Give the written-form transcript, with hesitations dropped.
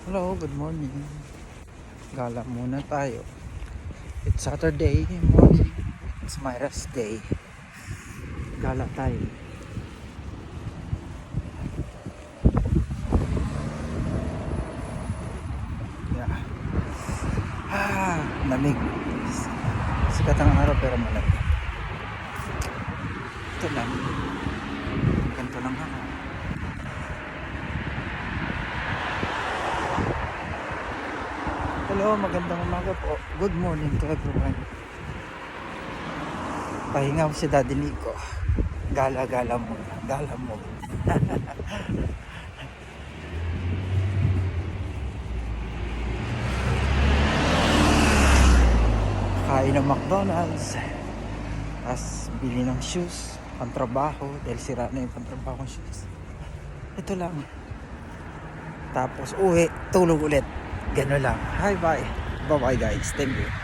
Hello, good morning. Gala muna tayo. It's Saturday morning. It's my rest day. Gala tayo. Yeah. Lamig. Sikat ang araw pero malamig. Ito lang. Ganito lang ako. Hello, magandang umaga po. Good morning to everyone. Pahinga si Daddy Nico. Gala-gala mo. Gala mo. Kain ng McDonald's. Tapos bili ng shoes. Pantrabaho. Dahil sira na yung pantrabaho ng shoes. Ito lang. Tapos uwi. Tulog ulit. Gano'n lang. Hi, bye. Bye-bye guys. Thank you.